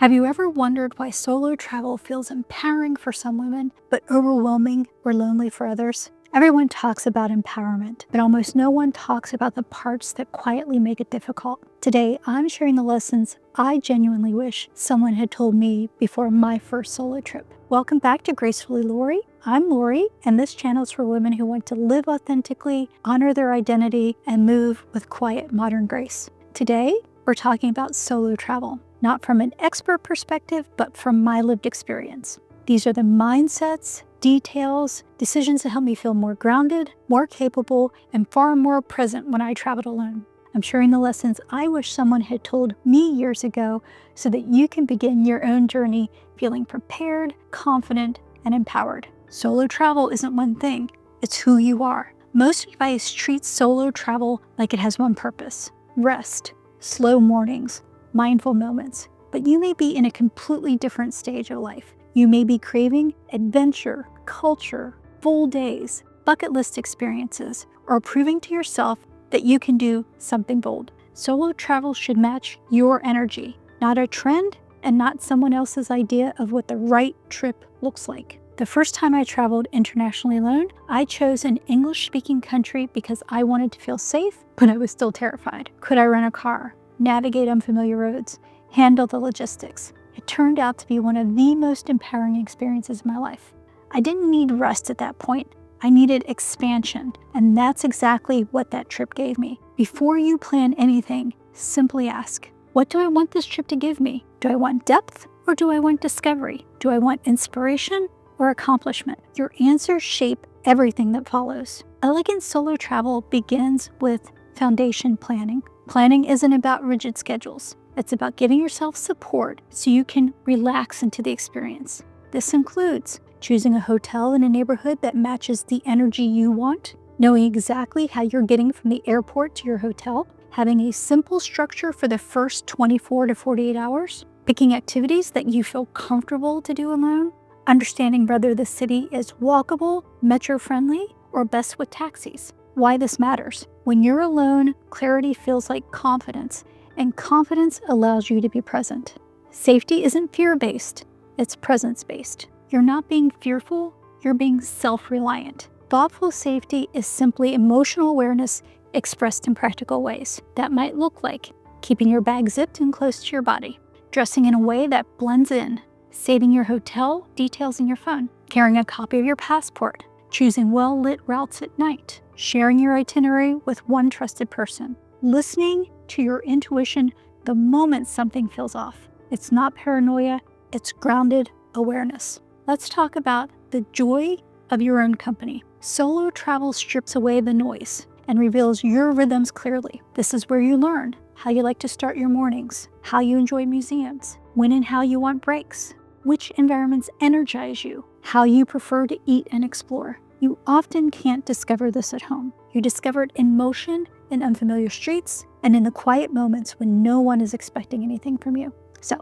Have you ever wondered why solo travel feels empowering for some women, but overwhelming or lonely for others? Everyone talks about empowerment, but almost no one talks about the parts that quietly make it difficult. Today, I'm sharing the lessons I genuinely wish someone had told me before my first solo trip. Welcome back to Gracefully Lori. I'm Lori, and this channel is for women who want to live authentically, honor their identity, and move with quiet modern grace. Today, we're talking about solo travel, not from an expert perspective, but from my lived experience. These are the mindsets, details, decisions that help me feel more grounded, more capable, and far more present when I traveled alone. I'm sharing the lessons I wish someone had told me years ago so that you can begin your own journey feeling prepared, confident, and empowered. Solo travel isn't one thing, it's who you are. Most advice treats solo travel like it has one purpose: rest, slow mornings, mindful moments. But you may be in a completely different stage of life. You may be craving adventure, culture, full days, bucket list experiences, or proving to yourself that you can do something bold. Solo travel should match your energy, not a trend and not someone else's idea of what the right trip looks like. The first time I traveled internationally alone, I chose an English-speaking country because I wanted to feel safe, but I was still terrified. Could I rent a car, navigate unfamiliar roads, handle the logistics? It turned out to be one of the most empowering experiences of my life. I didn't need rest at that point. I needed expansion, and that's exactly what that trip gave me. Before you plan anything, simply ask, what do I want this trip to give me? Do I want depth or do I want discovery? Do I want inspiration or accomplishment? Your answers shape everything that follows. Elegant solo travel begins with foundation planning. Planning isn't about rigid schedules. It's about giving yourself support so you can relax into the experience. This includes choosing a hotel in a neighborhood that matches the energy you want, knowing exactly how you're getting from the airport to your hotel, having a simple structure for the first 24 to 48 hours, picking activities that you feel comfortable to do alone, understanding whether the city is walkable, metro-friendly, or best with taxis. Why this matters. When you're alone, clarity feels like confidence, and confidence allows you to be present. Safety isn't fear-based, it's presence-based. You're not being fearful, you're being self-reliant. Thoughtful safety is simply emotional awareness expressed in practical ways. That might look like keeping your bag zipped and close to your body, dressing in a way that blends in, saving your hotel details in your phone, carrying a copy of your passport, choosing well-lit routes at night, sharing your itinerary with one trusted person, listening to your intuition the moment something feels off. It's not paranoia, it's grounded awareness. Let's talk about the joy of your own company. Solo travel strips away the noise and reveals your rhythms clearly. This is where you learn how you like to start your mornings, how you enjoy museums, when and how you want breaks, which environments energize you, how you prefer to eat and explore. You often can't discover this at home. You discover it in motion, in unfamiliar streets, and in the quiet moments when no one is expecting anything from you. So,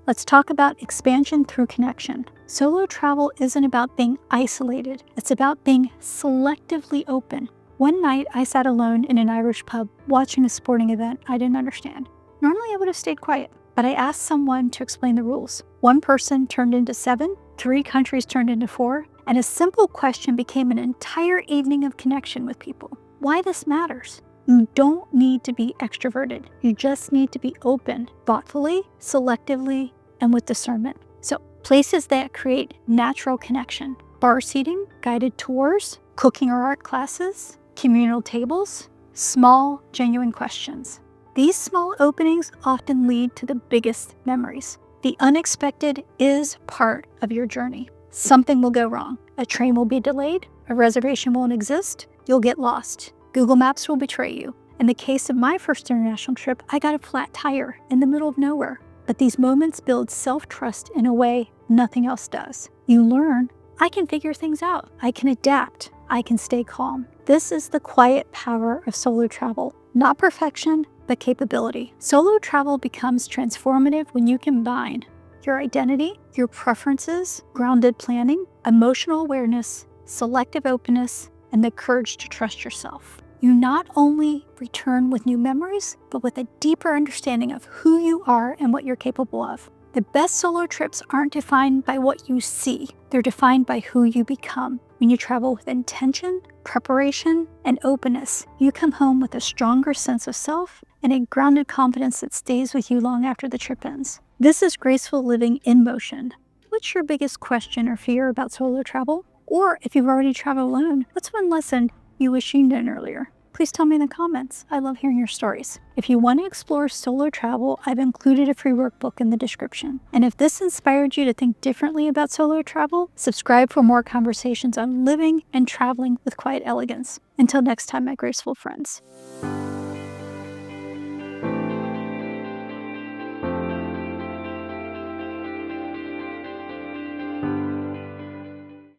let's talk about expansion through connection. Solo travel isn't about being isolated. It's about being selectively open. One night, I sat alone in an Irish pub watching a sporting event I didn't understand. Normally, I would have stayed quiet, but I asked someone to explain the rules. One person turned into 7, 3 countries turned into 4, and a simple question became an entire evening of connection with people. Why this matters? You don't need to be extroverted. You just need to be open, thoughtfully, selectively, and with discernment. So, places that create natural connection: bar seating, guided tours, cooking or art classes, communal tables, small, genuine questions. These small openings often lead to the biggest memories. The unexpected is part of your journey. Something will go wrong. A train will be delayed, a reservation won't exist, you'll get lost. Google Maps will betray you. In the case of my first international trip, I got a flat tire in the middle of nowhere. But these moments build self-trust in a way nothing else does. You learn, I can figure things out. I can adapt. I can stay calm. This is the quiet power of solo travel. Not perfection, but capability. Solo travel becomes transformative when you combine your identity, your preferences, grounded planning, emotional awareness, selective openness, and the courage to trust yourself. You not only return with new memories, but with a deeper understanding of who you are and what you're capable of. The best solo trips aren't defined by what you see. They're defined by who you become. When you travel with intention, preparation, and openness, you come home with a stronger sense of self and a grounded confidence that stays with you long after the trip ends. This is Graceful Living in Motion. What's your biggest question or fear about solo travel? Or if you've already traveled alone, what's one lesson you wish you knew earlier? Please tell me in the comments. I love hearing your stories. If you want to explore solo travel, I've included a free workbook in the description. And if this inspired you to think differently about solo travel, subscribe for more conversations on living and traveling with quiet elegance. Until next time, my graceful friends.